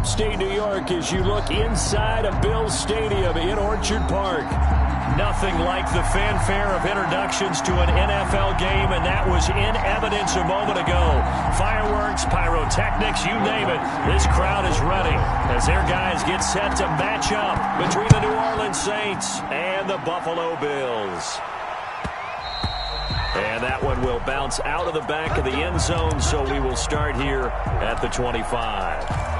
upstate New York as you look inside of Bills Stadium in Orchard Park. Nothing like the fanfare of introductions to an NFL game, and that was in evidence a moment ago. Fireworks, pyrotechnics, you name it. This crowd is ready as their guys get set to match up between the New Orleans Saints and the Buffalo Bills. And that one will bounce out of the back of the end zone, so we will start here at the 25.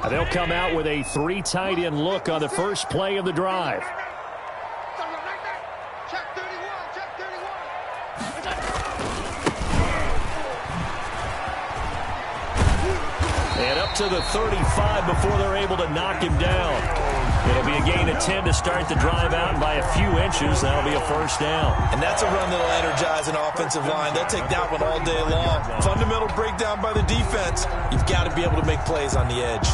They'll come out with a 3 tight end look on the first play of the drive. And up to the 35 before they're able to knock him down. It'll be a gain of 10 to start the drive out, and by a few inches, that'll be a first down. And that's a run that'll energize an offensive line. They'll take that one all day long. Fundamental breakdown by the defense. You've got to be able to make plays on the edge.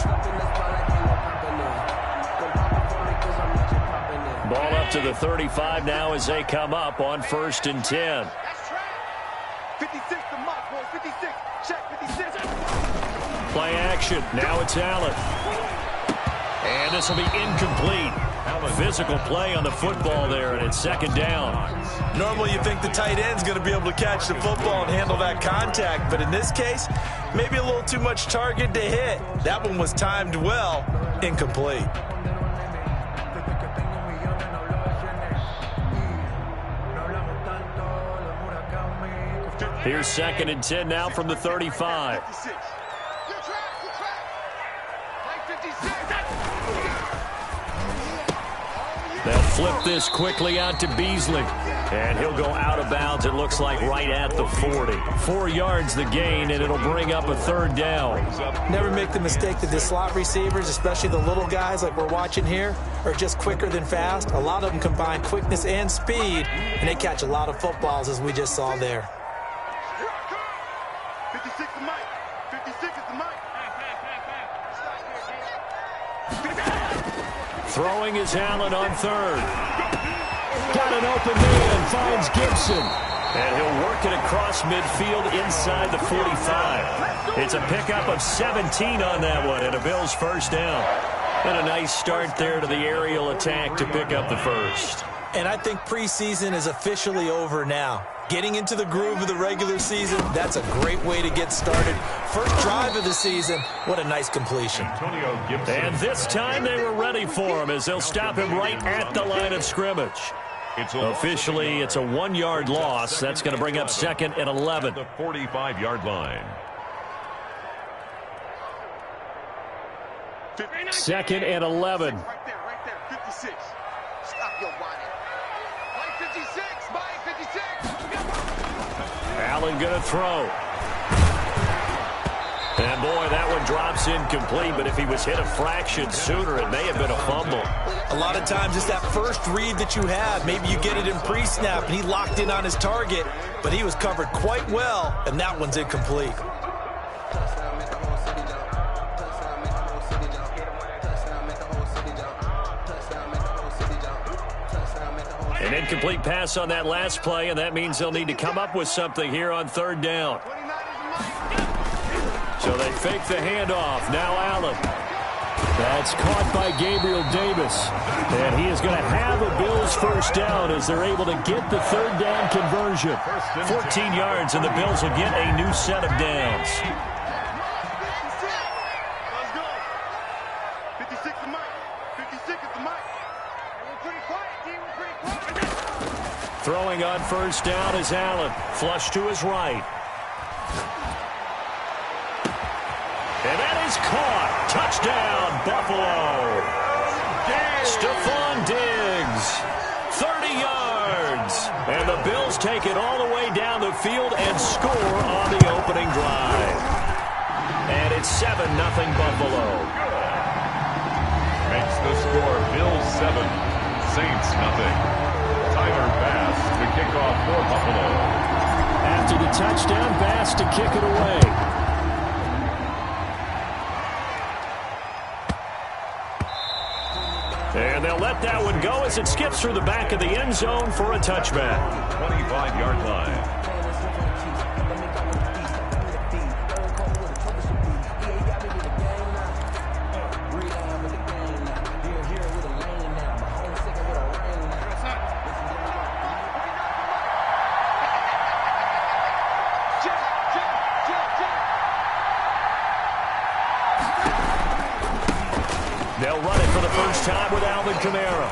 Ball up to the 35 now as they come up on 1st and 10. 56 to Mock, boy. 56. Check 56. Play action. Now it's Allen. And this will be incomplete. Physical play on the football there, and it's 2nd down. Normally you think the tight end's going to be able to catch the football and handle that contact, but in this case, maybe a little too much target to hit. That one was timed well. Incomplete. Here's 2nd and 10 now from the 35. They'll flip this quickly out to Beasley. And he'll go out of bounds, it looks like, right at the 40. 4 yards the gain, and it'll bring up a 3rd down. Never make the mistake that the slot receivers, especially the little guys like we're watching here, are just quicker than fast. A lot of them combine quickness and speed, and they catch a lot of footballs, as we just saw there. 56 is Mike. 56 is the Mike. Throwing is Allen on 3rd. Got an open man, finds Gibson. And he'll work it across midfield inside the 45. It's a pickup of 17 on that one, and a Bills 1st down. And a nice start there to the aerial attack to pick up the 1st. And I think preseason is officially over now. Getting into the groove of the regular season, that's a great way to get started. First drive of the season, what a nice completion. And this time they were ready for him as they'll stop him right at the line of scrimmage. Officially, it's a 1-yard loss. That's going to bring up 2nd and 11. The 45-yard line. 2nd and 11. Right there, 56. Stop your whining. Mike 56, Mike 56. Allen going to throw. And boy, that one drops incomplete, but if he was hit a fraction sooner, it may have been a fumble. A lot of times it's that first read that you have. Maybe you get it in pre-snap, and he locked in on his target, but he was covered quite well, and that one's incomplete. An incomplete pass on that last play, and that means they'll need to come up with something here on 3rd down. So they fake the handoff. Now Allen. That's caught by Gabriel Davis. And he is going to have a Bills 1st down as they're able to get the 3rd down conversion. 14 yards, and the Bills will get a new set of downs. Let's go. 56 is Mike. 56 is the Mike. We're pretty quiet, team. We're pretty quiet. Throwing on 1st down is Allen. Flush to his right. And that is caught. Touchdown, Buffalo. Stephon Diggs. 30 yards. And the Bills take it all the way down the field and score on the opening drive. And it's 7-0 Buffalo. Makes the score Bills 7, Saints nothing. Tyler Bass to kick off for Buffalo. After the touchdown, Bass to kick it away. And they'll let that one go as it skips through the back of the end zone for a touchback. 25-yard line. They'll run it for the first time with Alvin Kamara.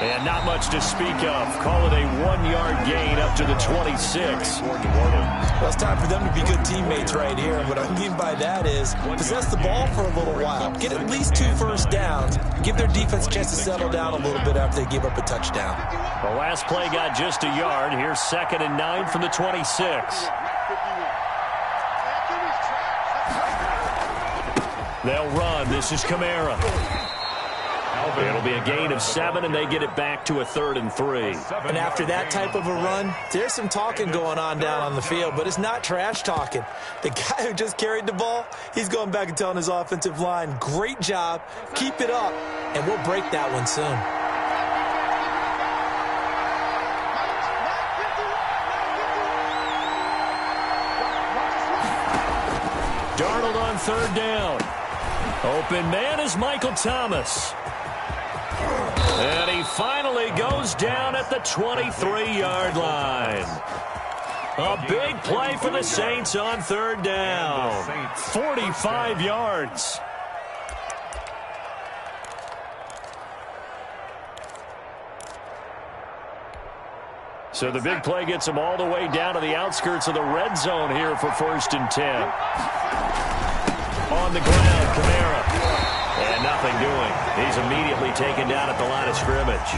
And not much to speak of. Call it a 1-yard gain up to the 26. Well, it's time for them to be good teammates right here. And what I mean by that is possess the ball for a little while. Get at least 2 first downs. Give their defense a chance to settle down a little bit after they give up a touchdown. The last play got just a yard. Here's 2nd and 9 from the 26. They'll run. This is Kamara. It'll be a gain of 7, and they get it back to a 3rd and 3. And after that type of a run, there's some talking going on down on the field, but it's not trash talking. The guy who just carried the ball, he's going back and telling his offensive line, great job, keep it up, and we'll break that one soon. Darnold on 3rd down. Open man is Michael Thomas. And he finally goes down at the 23-yard line. A big play for the Saints on 3rd down. 45 yards. So the big play gets them all the way down to the outskirts of the red zone here for 1st and 10. On the ground, Kamara. And nothing doing. He's immediately taken down at the line of scrimmage.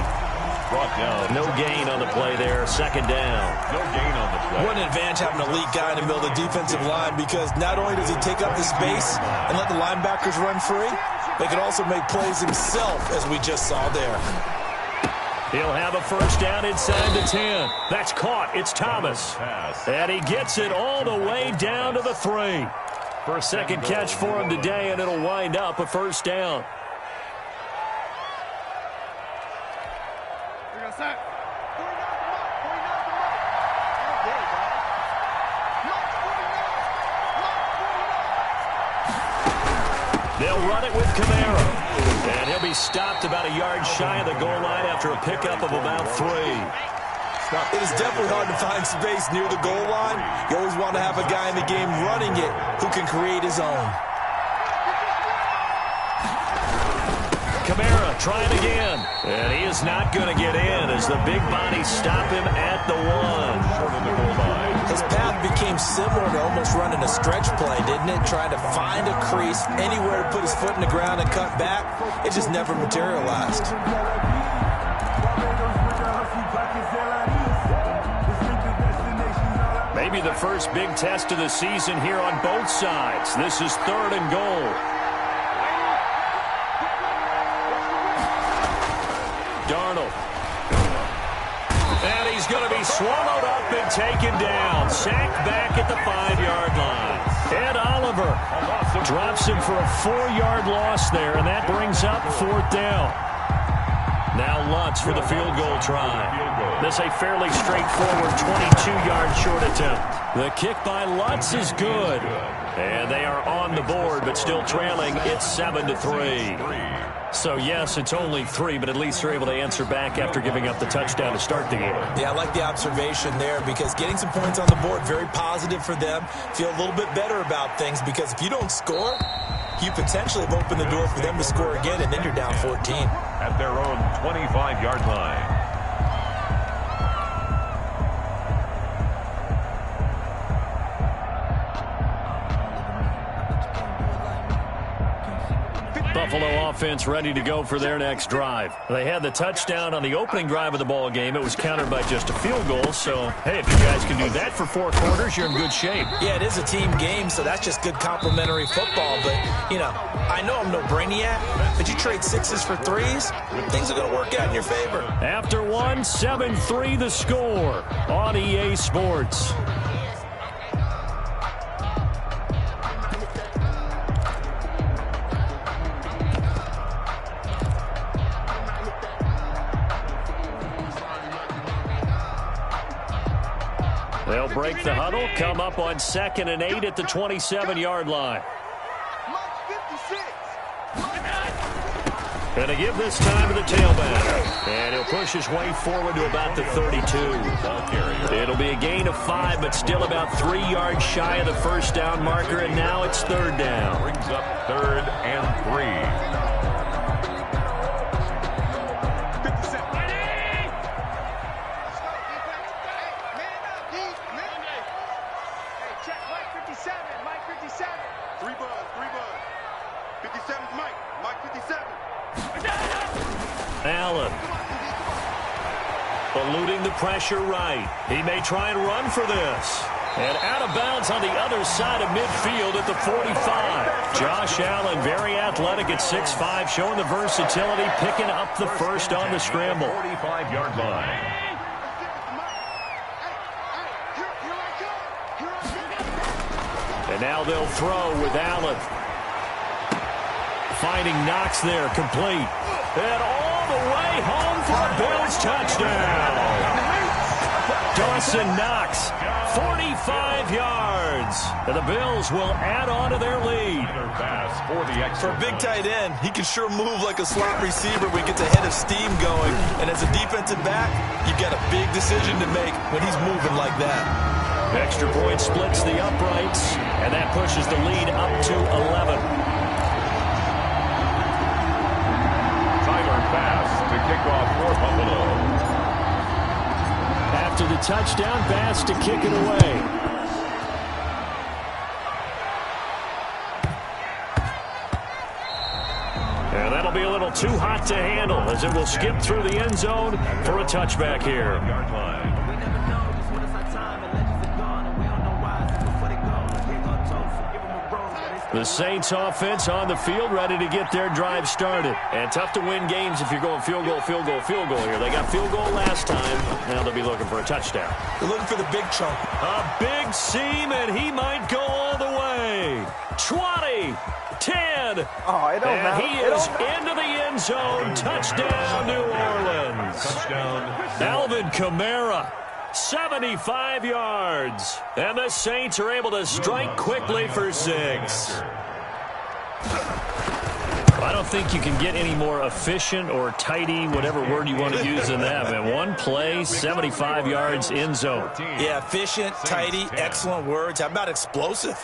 Brought down. No gain on the play there. 2nd down. No gain on the play. What an advantage having an elite guy in the middle of the defensive line, because not only does he take up the space and let the linebackers run free, they can also make plays himself, as we just saw there. He'll have a first down inside the 10. That's caught. It's Thomas. And he gets it all the way down to the 3. For a second catch for him today, and it'll wind up a first down. They'll run it with Kamara. And he'll be stopped about a yard shy of the goal line after a pickup of about 3. It is definitely hard to find space near the goal line. You always want to have a guy in the game running it who can create his own. Kamara trying again. And he is not going to get in as the big bodies stop him at the 1. His path became similar to almost running a stretch play, didn't it? Trying to find a crease, anywhere to put his foot in the ground and cut back. It just never materialized. Maybe the first big test of the season here on both sides. This is 3rd and goal. Darnold. And he's going to be swallowed up and taken down. Sacked back at the 5-yard line. Ed Oliver drops him for a 4-yard loss there, and that brings up 4th down. Now Lutz for the field goal try. This a fairly straightforward 22-yard short attempt. The kick by Lutz is good. And they are on the board, but still trailing. It's 7-3. So, yes, it's only 3, but at least they're able to answer back after giving up the touchdown to start the game. Yeah, I like the observation there, because getting some points on the board, very positive for them. Feel a little bit better about things, because if you don't score, you potentially have opened the door for them to score again, and then you're down 14. At their own 25-yard line. Buffalo offense ready to go for their next drive. They had the touchdown on the opening drive of the ball game. It was countered by just a field goal. So, hey, if you guys can do that for 4 quarters, you're in good shape. Yeah, it is a team game, so that's just good complimentary football. But, you know, I know I'm no brainiac, but you trade 6s for 3s, things are going to work out in your favor. After 1, 7-3 the score on EA Sports. They'll break the huddle, come up on 2nd and 8 at the 27-yard line. And to give this time to the tailback. And he'll push his way forward to about the 32. It'll be a gain of 5, but still about 3 yards shy of the first down marker, and now it's 3rd down. Brings up 3rd and 3. Allen. Eluding the pressure right. He may try and run for this. And out of bounds on the other side of midfield at the 45. Josh Allen, very athletic at 6'5", showing the versatility, picking up the first on the scramble. 45-yard line. And now they'll throw with Allen. Finding Knox there, complete. And all the way home for a Bills touchdown. Dawson Knox, 45 yards. And the Bills will add on to their lead. For a big tight end, he can sure move like a slot receiver when he gets a head of steam going. And as a defensive back, you've got a big decision to make when he's moving like that. Extra point splits the uprights, and that pushes the lead up to 11. Bass to kick off for Buffalo. After the touchdown, Bass to kick it away. And that'll be a little too hot to handle as it will skip through the end zone for a touchback here. Yard line. The Saints offense on the field, ready to get their drive started. And tough to win games if you're going field goal, field goal, field goal here. They got field goal last time. Now they'll be looking for a touchdown. They're looking for the big chunk. A big seam, and he might go all the way. 20, 10. Oh, it don't matter. He is into the end zone. Touchdown, New Orleans. Touchdown. Alvin Kamara. 75 yards. And the Saints are able to strike quickly for 6. I don't think you can get any more efficient or tidy, whatever word you want to use in that. Man, one play, 75 yards, end zone. Yeah, efficient, tidy, excellent words. How about explosive?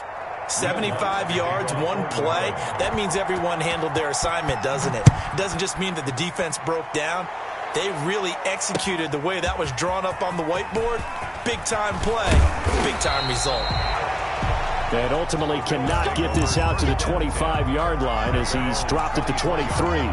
75 yards, one play. That means everyone handled their assignment, doesn't it? It doesn't just mean that the defense broke down. They really executed the way that was drawn up on the whiteboard. Big-time play, big-time result. And ultimately cannot get this out to the 25-yard line as he's dropped at the 23.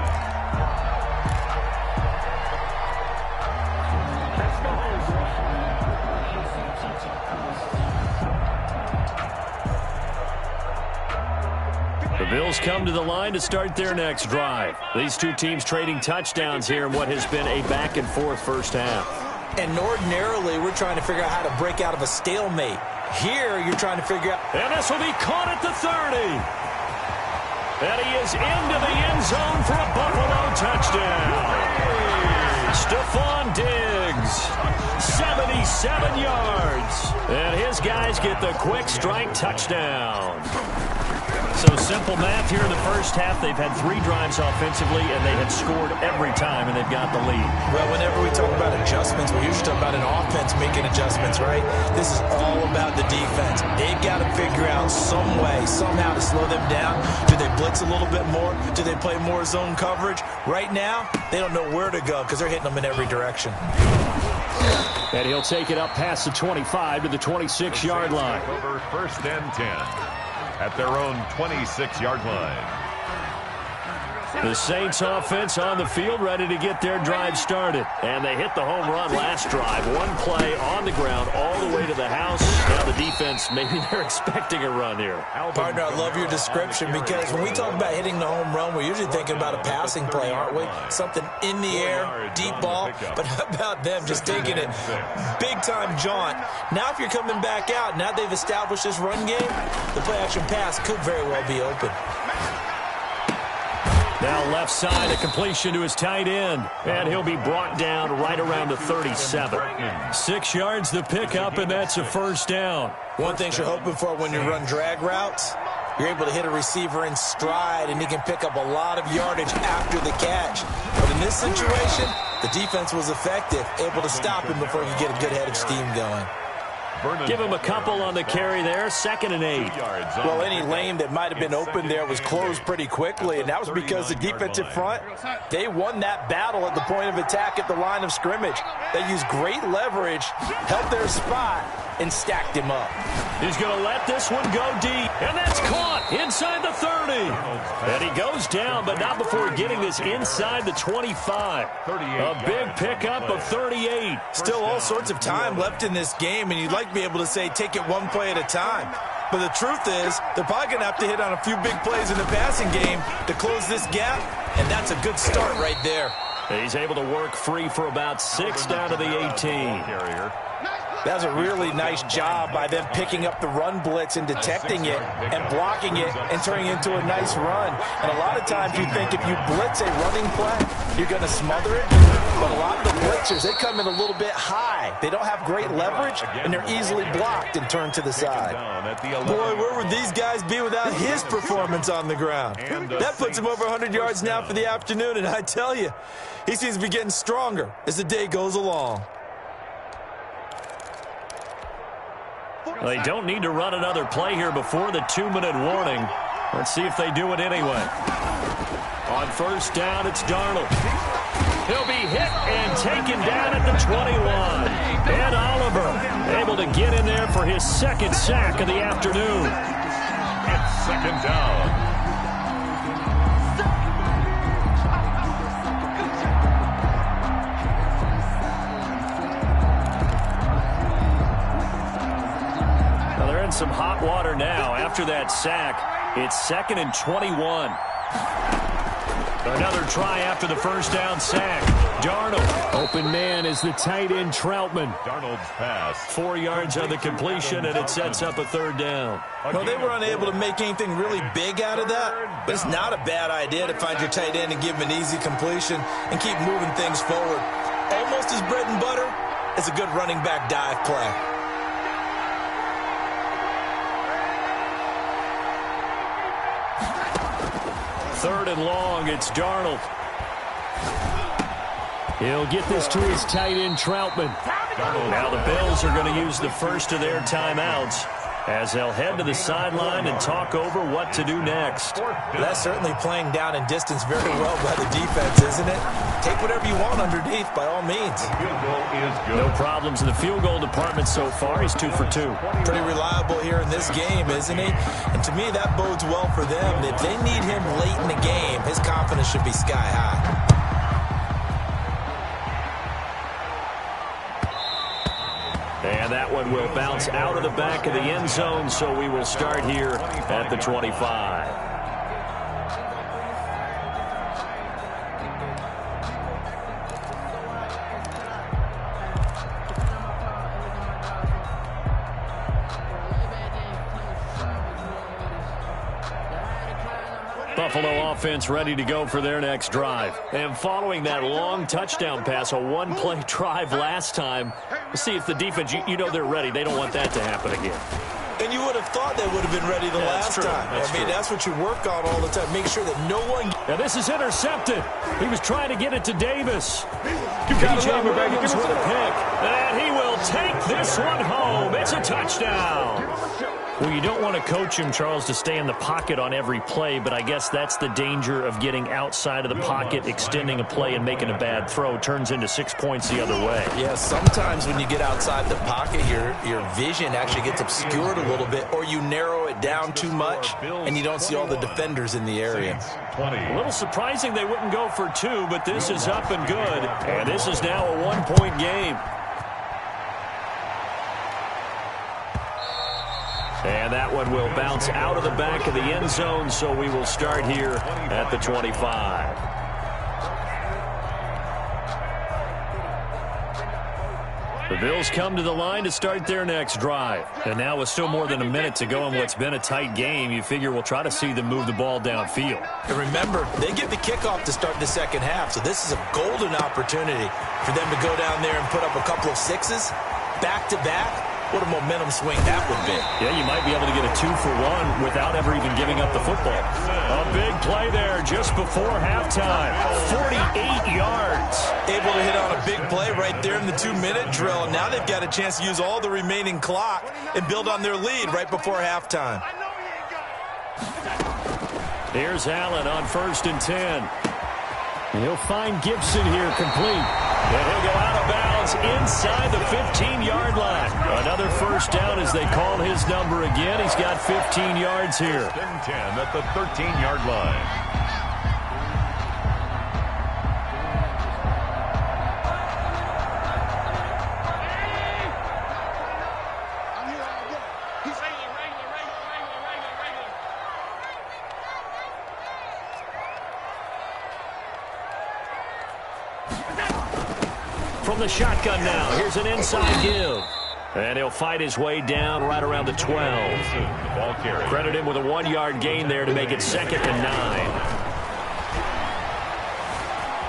The Bills come to the line to start their next drive. These two teams trading touchdowns here in what has been a back-and-forth first half. And ordinarily, we're trying to figure out how to break out of a stalemate. Here, you're trying to figure out... And this will be caught at the 30. And he is into the end zone for a Buffalo touchdown. Stephon Diggs, 77 yards. And his guys get the quick strike touchdown. So simple math here in the first half. They've had 3 drives offensively, and they have scored every time, and they've got the lead. Well, whenever we talk about adjustments, we usually talk about an offense making adjustments, right? This is all about the defense. They've got to figure out some way, somehow to slow them down. Do they blitz a little bit more? Do they play more zone coverage? Right now, they don't know where to go because they're hitting them in every direction. And he'll take it up past the 25 to the 26-yard line. Over 1st and 10. At their own 26-yard line. The Saints offense on the field, ready to get their drive started. And they hit the home run last drive. One play on the ground all the way to the house. Now the defense, maybe they're expecting a run here. Partner, I love your description because when we talk about hitting the home run, we're usually thinking about a passing play, aren't we? Something in the air, deep ball. But how about them just taking it big-time jaunt? Now if you're coming back out, now they've established this run game, the play-action pass could very well be open. Now left side, a completion to his tight end. And he'll be brought down right around the 37. 6 yards the pickup, and that's a first down. One thing you're hoping for when you run drag routes, you're able to hit a receiver in stride, and he can pick up a lot of yardage after the catch. But in this situation, the defense was effective, able to stop him before he could get a good head of steam going. Give him a couple on the carry there, 2nd and 8. Well, any lane that might have been open there was closed pretty quickly, and that was because the defensive front, they won that battle at the point of attack at the line of scrimmage. They used great leverage, held their spot, and stacked him up. He's going to let this one go deep, and that's caught inside the 30. And he goes down, but not before getting this inside the 25. A big pickup of 38. Still all sorts of time left in this game, and you'd like to be able to say take it one play at a time. But the truth is, they're probably going to have to hit on a few big plays in the passing game to close this gap, and that's a good start right there. He's able to work free for about 6 down to the 18. That was a really nice job by them picking up the run blitz and detecting it and blocking it and turning it into a nice run. And a lot of times you think if you blitz a running play, you're going to smother it. But a lot of the blitzers, they come in a little bit high. They don't have great leverage, and they're easily blocked and turned to the side. Boy, where would these guys be without his performance on the ground? That puts him over 100 yards now for the afternoon, and I tell you, he seems to be getting stronger as the day goes along. They don't need to run another play here before the 2-minute warning. Let's see if they do it anyway. On first down, it's Darnold. He'll be hit and taken down at the 21. And Oliver able to get in there for his 2nd sack of the afternoon. It's 2nd down. Some hot water now after that sack. It's 2nd and 21. Another try after the first down sack. Darnold. Open man is the tight end Troutman. Darnold's pass. 4 yards on the completion, and it sets up a 3rd down. Well, they were unable to make anything really big out of that, but it's not a bad idea to find your tight end and give him an easy completion and keep moving things forward. Almost as bread and butter as a good running back dive play. 3rd and long, it's Darnold. He'll get this to his tight end, Troutman. Now the Bills are going to use the first of their timeouts as they'll head to the sideline and talk over what to do next. That's certainly playing down in distance very well by the defense, isn't it? Take whatever you want underneath, by all means. Field goal is good. No problems in the field goal department so far. He's 2 for 2. Pretty reliable here in this game, isn't he? And to me, that bodes well for them. If they need him late in the game, his confidence should be sky high. And that one will bounce out of the back of the end zone, so we will start here at the 25. Buffalo offense ready to go for their next drive. And following that long touchdown pass, a one-play drive last time, we'll see if the defense, you know they're ready. They don't want that to happen again. And you would have thought they would have been ready the last time. That's what you work on all the time. Make sure that no one... Now this is intercepted. He was trying to get it to Davis. P.J. Williams with a pick. And he will take this one home. It's a touchdown. Well, you don't want to coach him, Charles, to stay in the pocket on every play, but I guess that's the danger of getting outside of the pocket, extending a play, and making a bad throw. Turns into 6 points the other way. Yeah, sometimes when you get outside the pocket, your vision actually gets obscured a little bit, or you narrow it down too much, and you don't see all the defenders in the area. A little surprising they wouldn't go for 2, but this is up and good, and this is now a one-point game. And that one will bounce out of the back of the end zone, so we will start here at the 25. The Bills come to the line to start their next drive. And now with still more than a minute to go in what's been a tight game, you figure we'll try to see them move the ball downfield. And remember, they get the kickoff to start the second half, so this is a golden opportunity for them to go down there and put up a couple of sixes back-to-back. What a momentum swing that would be. Yeah, you might be able to get a 2-for-1 without ever even giving up the football. A big play there just before halftime. 48 yards. Able to hit on a big play right there in the 2-minute drill. And now they've got a chance to use all the remaining clock and build on their lead right before halftime. Here's Allen on 1st and 10. He'll find Gibson here complete. And he'll go out of bounds inside the 15-yard line. Another first down as they call his number again. He's got 15 yards here. 10 at the 13-yard line. From the shotgun now, here's an inside give. And he'll fight his way down right around the 12. Ball carry. Credit him with a 1-yard gain there to make it 2nd and 9.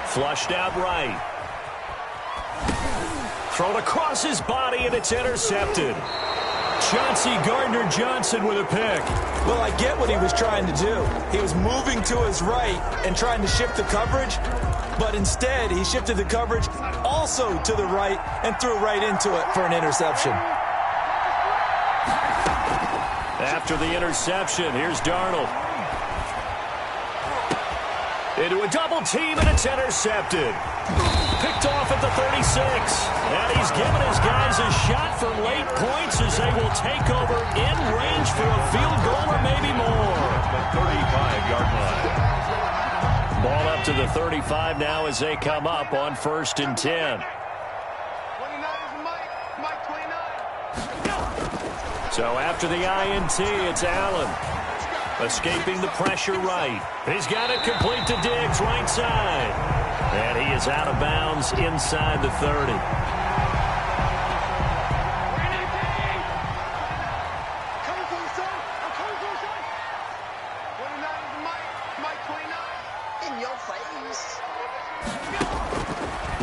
Flushed out right. Thrown across his body, and it's intercepted. Chauncey Gardner-Johnson with a pick. Well, I get what he was trying to do. He was moving to his right and trying to shift the coverage, but instead he shifted the coverage also to the right and threw right into it for an interception. After the interception, here's Darnold. Into a double team, and it's intercepted. Picked off at the 36. And he's given his guys a shot for late points as they will take over in range for a field goal or maybe more. The 35-yard line. Ball up to the 35 now as they come up on 1st and 10. 29 is Mike 29. So after the INT, it's Allen. Escaping the pressure right. He's got it complete to Diggs, right side. And he is out of bounds inside the 30.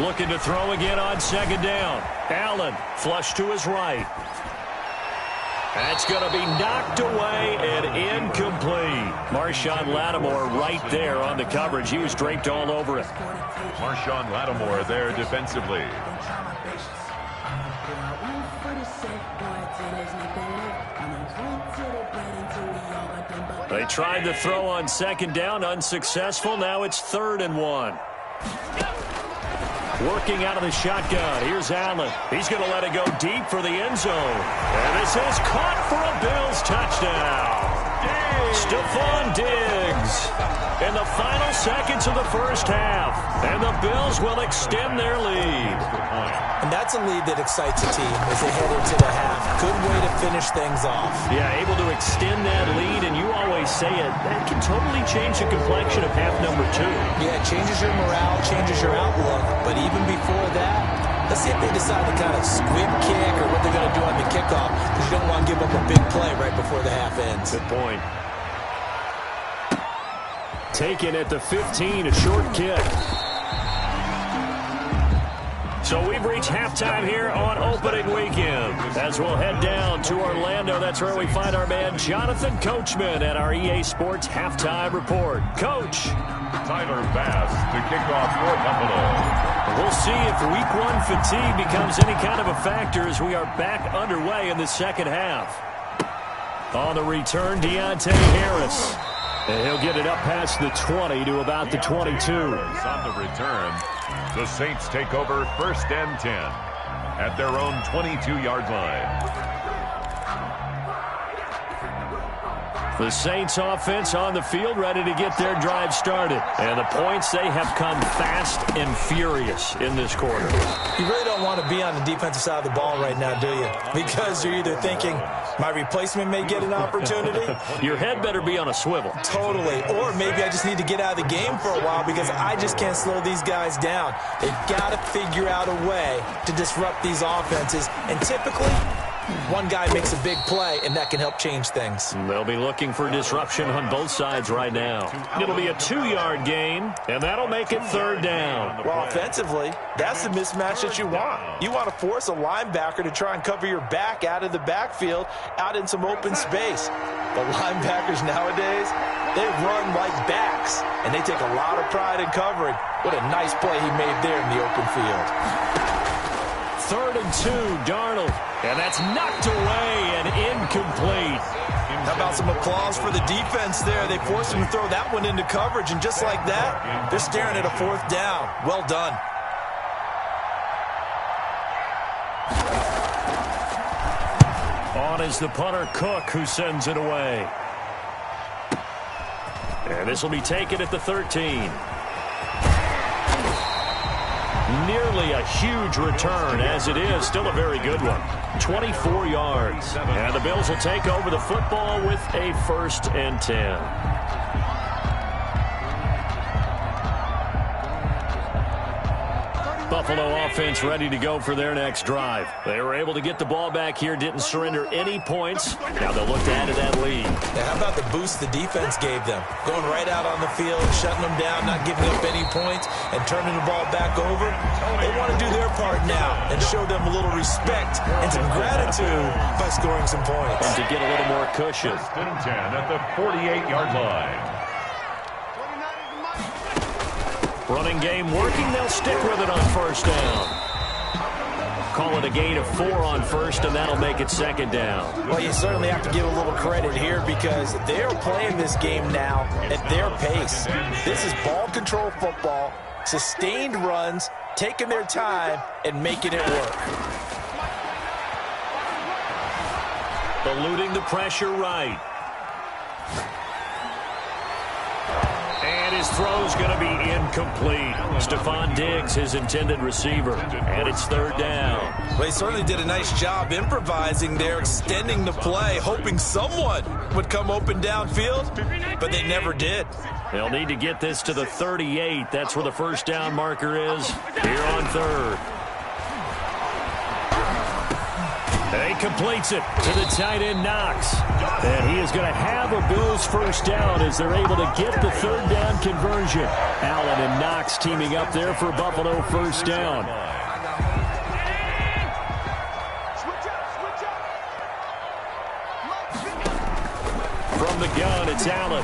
Looking to throw again on 2nd down. Allen, flush to his right. That's going to be knocked away and incomplete. Marshon Lattimore right there on the coverage. He was draped all over it. Marshon Lattimore there defensively. They tried to throw on 2nd down, unsuccessful. Now it's 3rd and 1. Working out of the shotgun. Here's Allen. He's going to let it go deep for the end zone. And this is caught for a Bills touchdown. Stephon Diggs in the final seconds of the first half. And the Bills will extend their lead. And that's a lead that excites a team as they head into the half. Good way to finish things off. Yeah, able to extend that lead, and you always say it, that can totally change the complexion of half number 2. Yeah, it changes your morale, changes your outlook. But even before that, let's see if they decide to kind of squib kick or what they're going to do on the kickoff, because you don't want to give up a big play right before the half ends. Good point. Taken at the 15, a short kick. So we've reached halftime here on opening weekend. As we'll head down to Orlando, that's where we find our man Jonathan Coachman at our EA Sports Halftime Report. Coach. Tyler Bass to kick off for Buffalo. We'll see if week 1 fatigue becomes any kind of a factor as we are back underway in the second half. On the return, Deontay Harris. And he'll get it up past the 20 to about the 22. On the return, the Saints take over 1st and 10 at their own 22-yard line. The Saints offense on the field, ready to get their drive started. And the points, they have come fast and furious in this quarter. You really don't want to be on the defensive side of the ball right now, do you? Because you're either thinking, my replacement may get an opportunity. Your head better be on a swivel. Totally. Or maybe I just need to get out of the game for a while because I just can't slow these guys down. They've got to figure out a way to disrupt these offenses. And typically, one guy makes a big play, and that can help change things. They'll be looking for disruption on both sides right now. It'll be a 2-yard gain, and that'll make it 3rd down. Well, offensively, that's the mismatch that you want. You want to force a linebacker to try and cover your back out of the backfield, out in some open space. The linebackers nowadays, they run like backs, and they take a lot of pride in covering. What a nice play he made there in the open field. 3rd and 2, Darnold. And that's knocked away and incomplete. How about some applause for the defense there? They forced him to throw that one into coverage, and just like that, they're staring at a 4th down. Well done. On is the punter, Cook, who sends it away. And this will be taken at the 13. Nearly a huge return, as it is still a very good one. 24 yards. And the Bills will take over the football with a 1st and 10. Buffalo offense ready to go for their next drive. They were able to get the ball back here, didn't surrender any points. Now they'll look to add to that lead. Now, how about the boost the defense gave them? Going right out on the field, shutting them down, not giving up any points, and turning the ball back over. They want to do their part now and show them a little respect and some gratitude by scoring some points. And to get a little more cushion. 1st and 10 at the 48-yard line. Running game working. They'll stick with it on 1st down. Call it a gain of 4 on 1st, and that'll make it 2nd down. Well, you certainly have to give a little credit here because they're playing this game now at their pace. This is ball control football, sustained runs, taking their time, and making it work. Eluding the pressure right. And his throw's going to be incomplete. Stephon Diggs, his intended receiver. And it's 3rd down. Well, he certainly did a nice job improvising there, extending the play, hoping someone would come open downfield, but they never did. They'll need to get this to the 38. That's where the 1st down marker is here on 3rd. He completes it to the tight end, Knox. And he is going to have a Bills 1st down as they're able to get the 3rd down conversion. Allen and Knox teaming up there for Buffalo 1st down. From the gun, it's Allen.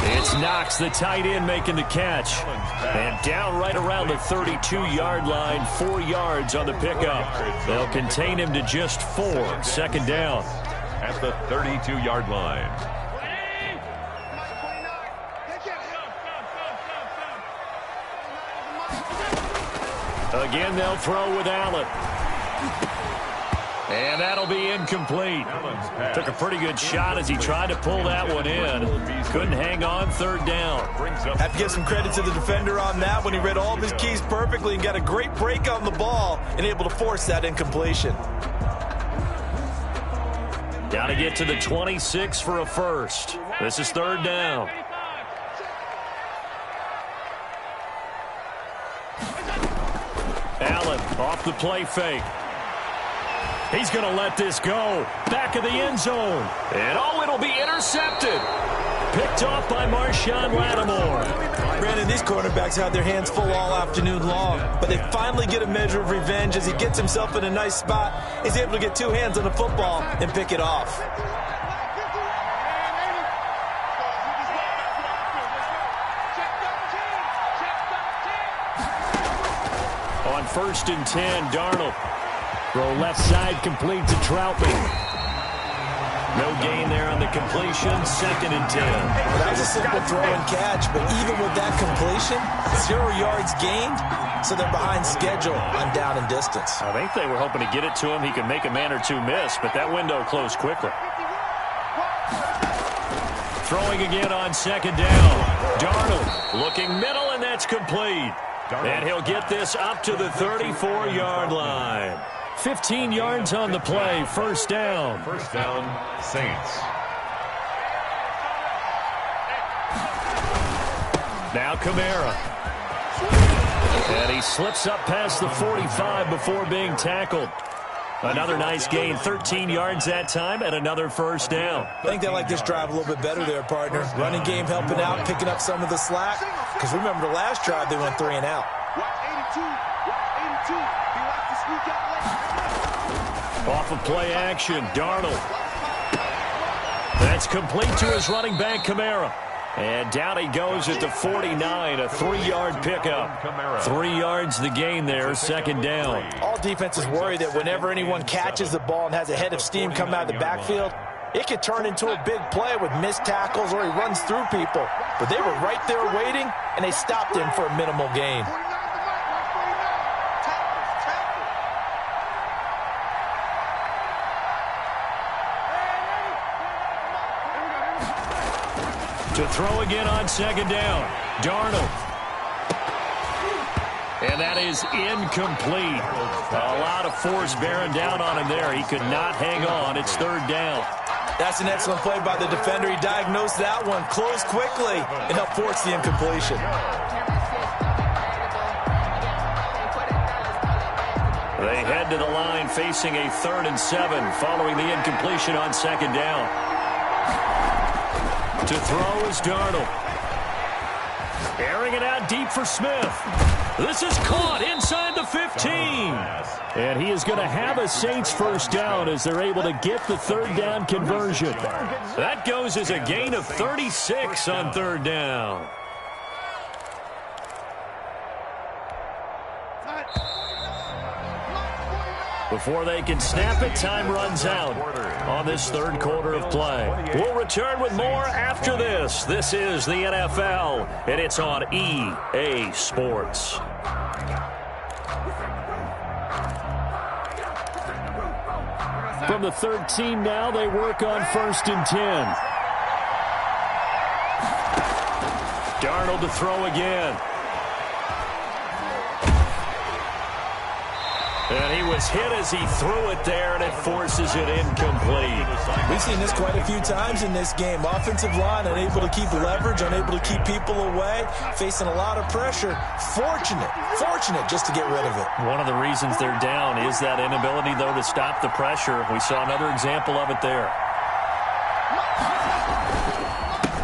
It's Knox, the tight end, making the catch. And down right around the 32-yard line, 4 yards on the pickup. They'll contain him to just 4. 2nd down. At the 32-yard line. Again, they'll throw with Allen. And that'll be incomplete. Took a pretty good shot as he tried to pull that one in. Couldn't hang on. 3rd down. Have to give some credit to the defender on that when he read all of his keys perfectly and got a great break on the ball and able to force that incompletion. Got to get to the 26 for a 1st. This is 3rd down. Allen off the play fake. He's going to let this go. Back of the end zone. And it'll be intercepted. Picked off by Marshawn Lattimore. Brandon, these cornerbacks had their hands full all afternoon long, but they finally get a measure of revenge as he gets himself in a nice spot. He's able to get 2 hands on the football and pick it off. On 1st and 10, Darnold. Throw left side complete to Troutman. No gain there on the completion. 2nd and 10. Well, that was a simple throw and catch, but even with that completion, 0 yards gained, so they're behind schedule on down and distance. I think they were hoping to get it to him. He could make a man or two miss, but that window closed quickly. Throwing again on second down. Darnold looking middle, and that's complete. And he'll get this up to the 34-yard line. 15 yards on the play. First down. First down, Saints. Now Kamara. And he slips up past the 45 before being tackled. Another nice gain, 13 yards that time, and another first down. I think they like this drive a little bit better there, partner. Running game helping out, picking up some of the slack. Because remember the last drive, they went 3 and out. Off of play action, Darnold. That's complete to his running back, Kamara. And down he goes at the 49, a 3-yard pickup. 3 yards the gain there, second down. All defenses worry that whenever anyone catches the ball and has a head of steam come out of the backfield, it could turn into a big play with missed tackles or he runs through people. But they were right there waiting, and they stopped him for a minimal gain. To throw again on second down, Darnold. And that is incomplete. A lot of force bearing down on him there. He could not hang on. It's third down. That's an excellent play by the defender. He diagnosed that one, closed quickly, and helped force the incompletion. They head to the line facing a 3rd and 7 following the incompletion on second down. To throw is Darnold. Airing it out deep for Smith. This is caught inside the 15. And he is going to have a Saints first down as they're able to get the third down conversion. That goes as a gain of 36 on third down. Before they can snap it, time runs out on this third quarter of play. We'll return with more after this. This is the NFL, and it's on EA Sports. From the 13 now, they work on 1st and 10. Darnold to throw again. And he was hit as he threw it there, and it forces it incomplete. We've seen this quite a few times in this game. Offensive line unable to keep leverage, unable to keep people away, facing a lot of pressure. Fortunate just to get rid of it. One of the reasons they're down is that inability, though, to stop the pressure. We saw another example of it there.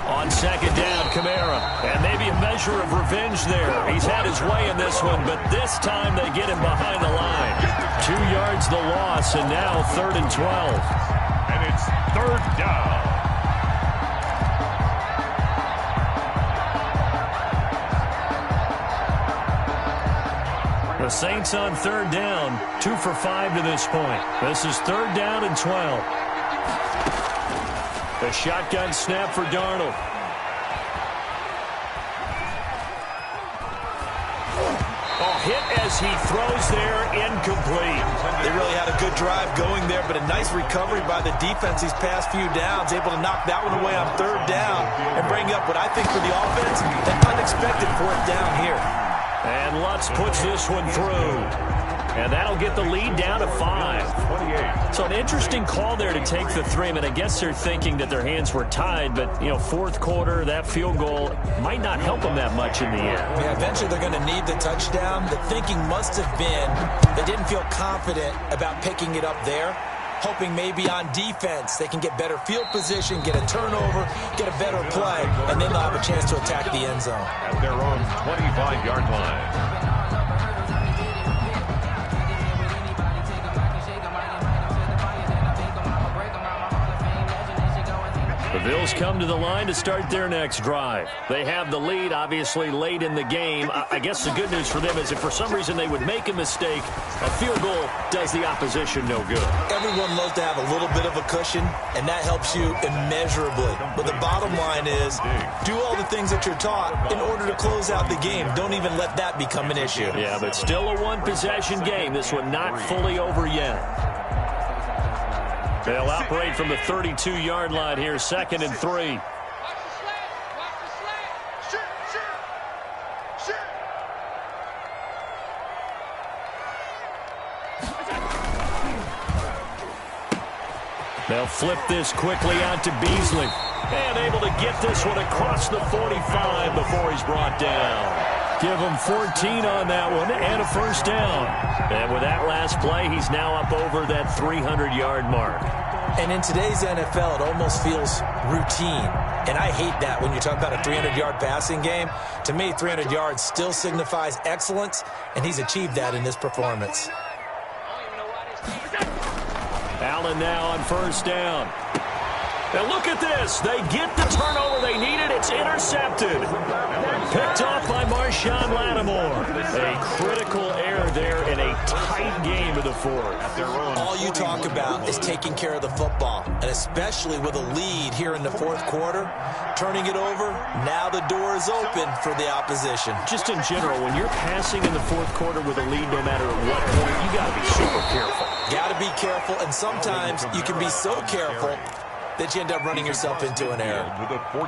On second down, Kamara. And maybe a measure of revenge there. He's had his way in this one, but this time they get him behind the line. 2 yards the loss, and now 3rd and 12. And it's third down. The Saints on third down, 2 for 5 to this point. This is 3rd down and 12. The shotgun snap for Darnold. Hit as he throws there, incomplete. They really had a good drive going there, but a nice recovery by the defense these past few downs, able to knock that one away on third down and bring up what I think for the offense, an unexpected 4th down here. And Lutz puts this one through. And that'll get the lead down to 5. So an interesting call there to take the 3. I mean, I guess they're thinking that their hands were tied, but, you know, 4th quarter, that field goal might not help them that much in the end. Yeah, eventually they're going to need the touchdown. The thinking must have been they didn't feel confident about picking it up there, hoping maybe on defense they can get better field position, get a turnover, get a better play, and then they'll have a chance to attack the end zone. At their own 25-yard line. The Bills come to the line to start their next drive. They have the lead, obviously, late in the game. I guess the good news for them is if for some reason they would make a mistake, a field goal does the opposition no good. Everyone loves to have a little bit of a cushion, and that helps you immeasurably. But the bottom line is do all the things that you're taught in order to close out the game. Don't even let that become an issue. Yeah, but still a one-possession game. This one not fully over yet. They'll operate from the 32-yard line here, 2nd and 3. They'll flip this quickly out to Beasley. And able to get this one across the 45 before he's brought down. Give him 14 on that one and a first down. And with that last play, he's now up over that 300-yard mark. And in today's NFL, it almost feels routine. And I hate that when you're talking about a 300-yard passing game. To me, 300 yards still signifies excellence, and he's achieved that in this performance. Allen now on first down. And look at this. They get the turnover they needed. It's intercepted. Picked off by Marshawn Lattimore. A critical error there in a tight game of the fourth. All you talk about is taking care of the football, and especially with a lead here in the fourth quarter. Turning it over, now the door is open for the opposition. Just in general, when you're passing in the fourth quarter with a lead, no matter at what point, you got to be super careful. Got to be careful, and sometimes you can be so careful that you end up running yourself into an error.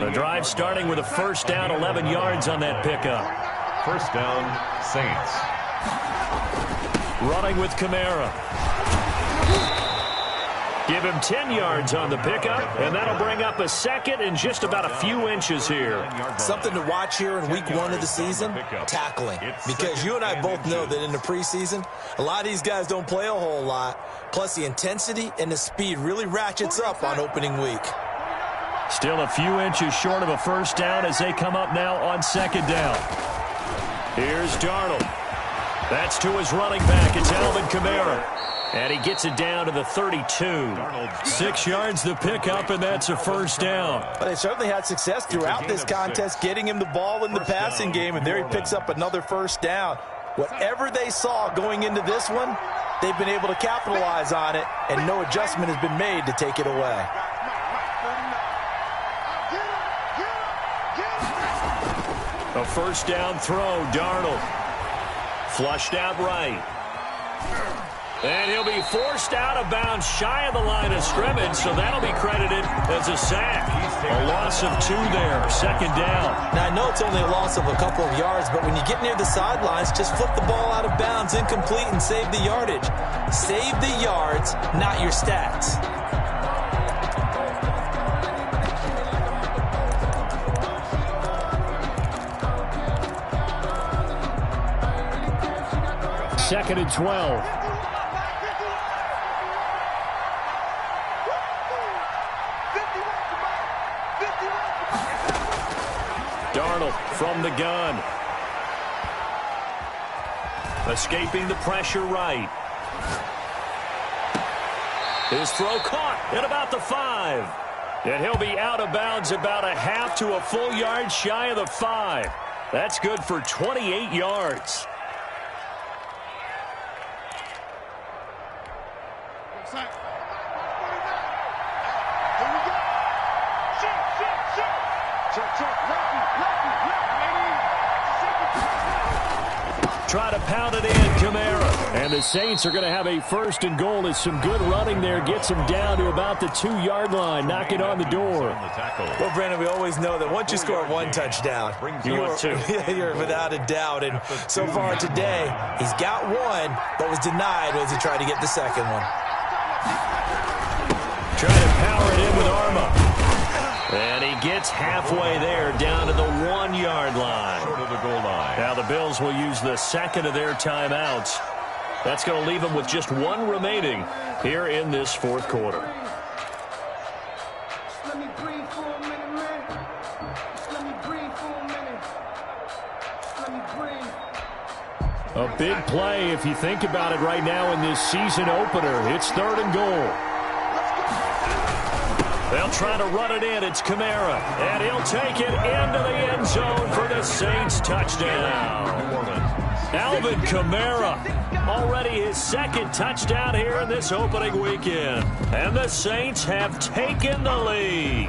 The drive starting with a first down, 11 yards on that pickup. First down, Saints. Running with Kamara. Give him 10 yards on the pickup, and that'll bring up a second in just about a few inches here. Something to watch here in week 1 of the season, tackling. Because you and I both know that in the preseason, a lot of these guys don't play a whole lot. Plus, the intensity and the speed really ratchets up on opening week. Still a few inches short of a first down as they come up now on second down. Here's Darnold. That's to his running back. It's Alvin Kamara. And he gets it down to the 32. 6 yards the pickup, and that's a first down. But they certainly had success throughout this contest, getting him the ball in the passing game, and there he picks up another first down. Whatever they saw going into this one, they've been able to capitalize on it, and no adjustment has been made to take it away. A first down throw, Darnold. Flushed out right. And he'll be forced out of bounds shy of the line of scrimmage, so that'll be credited as a sack. A loss of 2 there, second down. Now, I know it's only a loss of a couple of yards, but when you get near the sidelines, just flip the ball out of bounds, incomplete, and save the yardage. Save the yards, not your stats. Second and 12. Darnold from the gun. Escaping the pressure right. His throw caught at about the 5. And he'll be out of bounds about a half to a full yard shy of the 5. That's good for 28 yards. Try to pound it in, Kamara. And the Saints are going to have a first and goal as some good running there gets him down to about the 2-yard line, knocking on the door. Well, Brandon, we always know that once you score 1 touchdown, you're without a doubt. And so far today, he's got 1, but was denied as he tried to get the second one. Try to power it in with Arma. And he gets halfway there, down to the 1-yard line. Short of the goal line. Now the Bills will use the second of their timeouts. That's going to leave them with just 1 remaining here in this fourth quarter. Let me breathe for a minute, man. Let me breathe for a minute. Let me breathe. A big play if you think about it right now in this season opener. It's 3rd and goal. They'll try to run it in. It's Kamara. And he'll take it into the end zone for the Saints touchdown. Alvin Kamara, already his 2nd touchdown here in this opening weekend. And the Saints have taken the lead.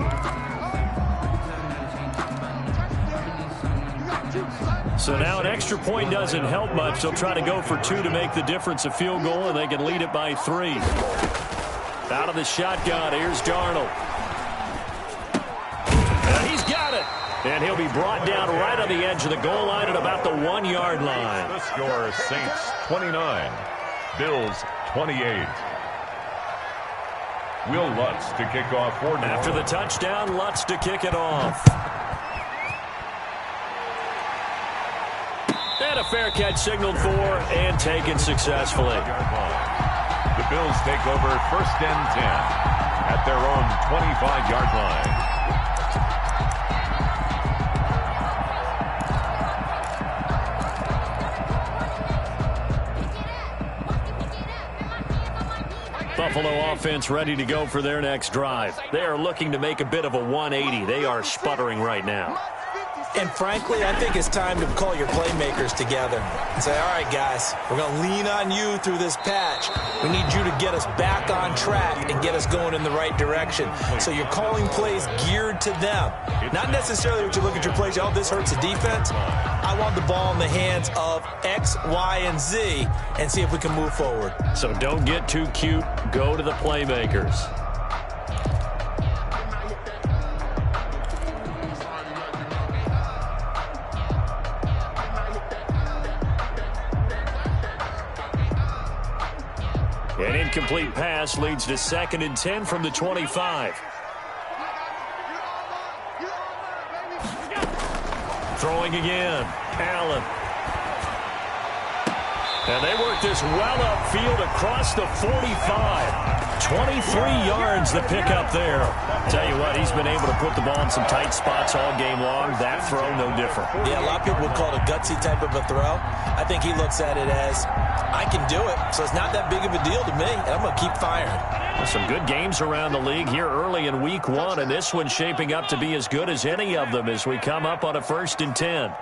So now an extra point doesn't help much. They'll try to go for 2 to make the difference a field goal, and they can lead it by 3. Out of the shotgun, here's Darnold. And he's got it. And he'll be brought down right on the edge of the goal line at about the 1-yard line. The score, Saints 29, Bills 28. Will Lutz to kick off for New After the Orleans. touchdown, Lutz to kick it off. And a fair catch signaled for and taken successfully. The Bills take over 1st and 10 at their own 25-yard line. Buffalo offense ready to go for their next drive. They are looking to make a bit of a 180. They are sputtering right now. And frankly, I think it's time to call your playmakers together and say, all right, guys, we're going to lean on you through this patch. We need you to get us back on track and get us going in the right direction. So you're calling plays geared to them. Not necessarily what you look at your plays, oh, this hurts the defense. I want the ball in the hands of X, Y, and Z and see if we can move forward. So don't get too cute. Go to the playmakers. An incomplete pass leads to 2nd and 10 from the 25. Throwing again. Allen. And they work this well upfield across the 45. 23 yards the pickup there. Tell you what, he's been able to put the ball in some tight spots all game long. That throw, no different. Yeah, a lot of people would call it a gutsy type of a throw. I think he looks at it as, I can do it, so it's not that big of a deal to me, and I'm going to keep firing. Well, some good games around the league here early in week 1, and this one's shaping up to be as good as any of them as we come up on a 1st and 10.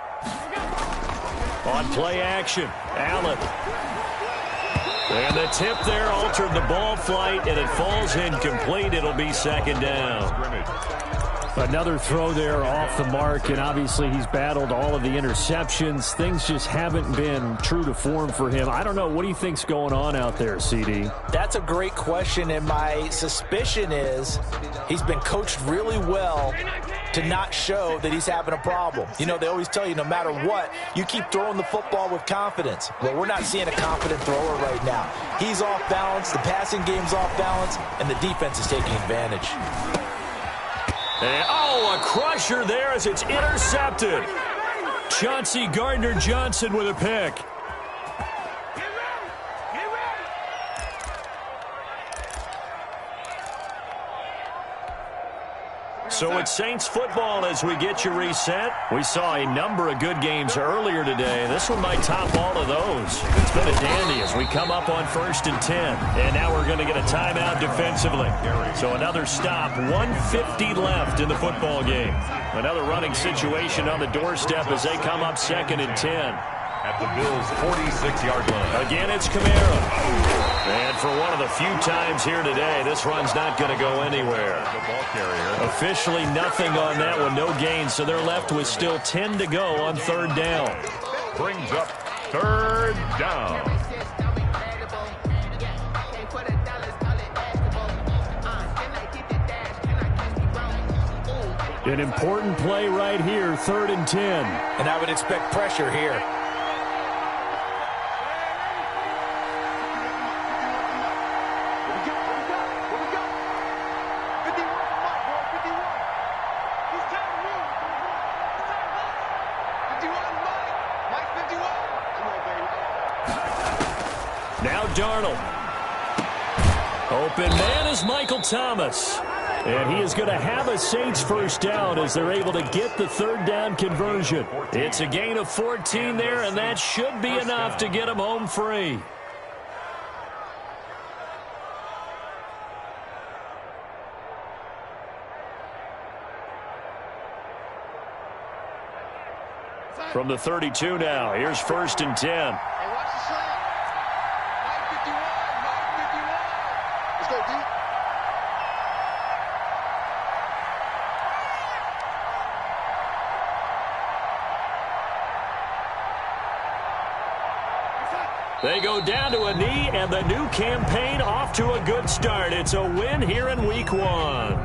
On play action, Allen. And the tip there altered the ball flight, and it falls incomplete. It'll be 2nd down. Another throw there off the mark, and obviously he's battled all of the interceptions. Things just haven't been true to form for him. I don't know. What do you think's going on out there, CD? That's a great question, and my suspicion is he's been coached really well to not show that he's having a problem. You know, they always tell you no matter what, you keep throwing the football with confidence. Well, we're not seeing a confident thrower right now. He's off balance, the passing game's off balance, and the defense is taking advantage. And, oh, a crusher there as it's intercepted. Chauncey Gardner-Johnson with a pick. So it's Saints football as we get you reset. We saw a number of good games earlier today. This one might top all of those. It's been a dandy as we come up on 1st and 10. And now we're going to get a timeout defensively. So another stop, 1:50 left in the football game. Another running situation on the doorstep as they come up 2nd and 10. At the Bills' 46-yard line. Again, it's Kamara. And for one of the few times here today, this run's not going to go anywhere. The ball carrier. Officially nothing on that one, no gain, so they're left with still 10 to go on 3rd down. Brings up 3rd down. An important play right here, 3rd and 10. And I would expect pressure here. Now Darnold. Open man is Michael Thomas. And he is going to have a Saints 1st down as they're able to get the 3rd down conversion. It's a gain of 14 there, and that should be enough to get him home free. From the 32 now, here's 1st and 10. Hey, watch the slant. Mike 51. Mike 51. Let's go, D. They go down to a knee, and the new campaign off to a good start. It's a win here in Week 1.